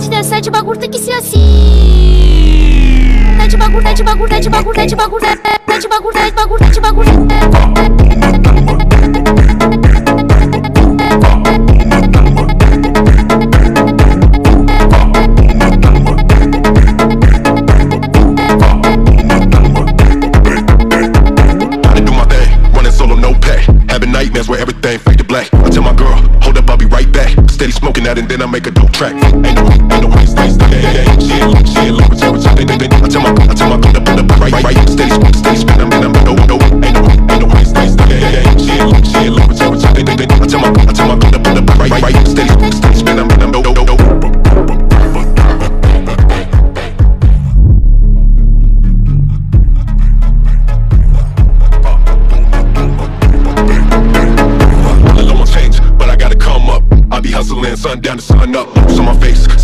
pode dançar de bagulho, tem que ser assim. De bagulho, de bagulho, de bagulho, de bagulho, de bagulho, de bagulho, de bagulho. Nightmares where everything fade to black. I tell my girl, hold up, I'll be right back. Steady smoking that and then I make a dope track. Ain't no stay, yeah, yeah, yeah. She ain't leave, she ain't leave. I tell my girl to pull up, right. Steady smoking.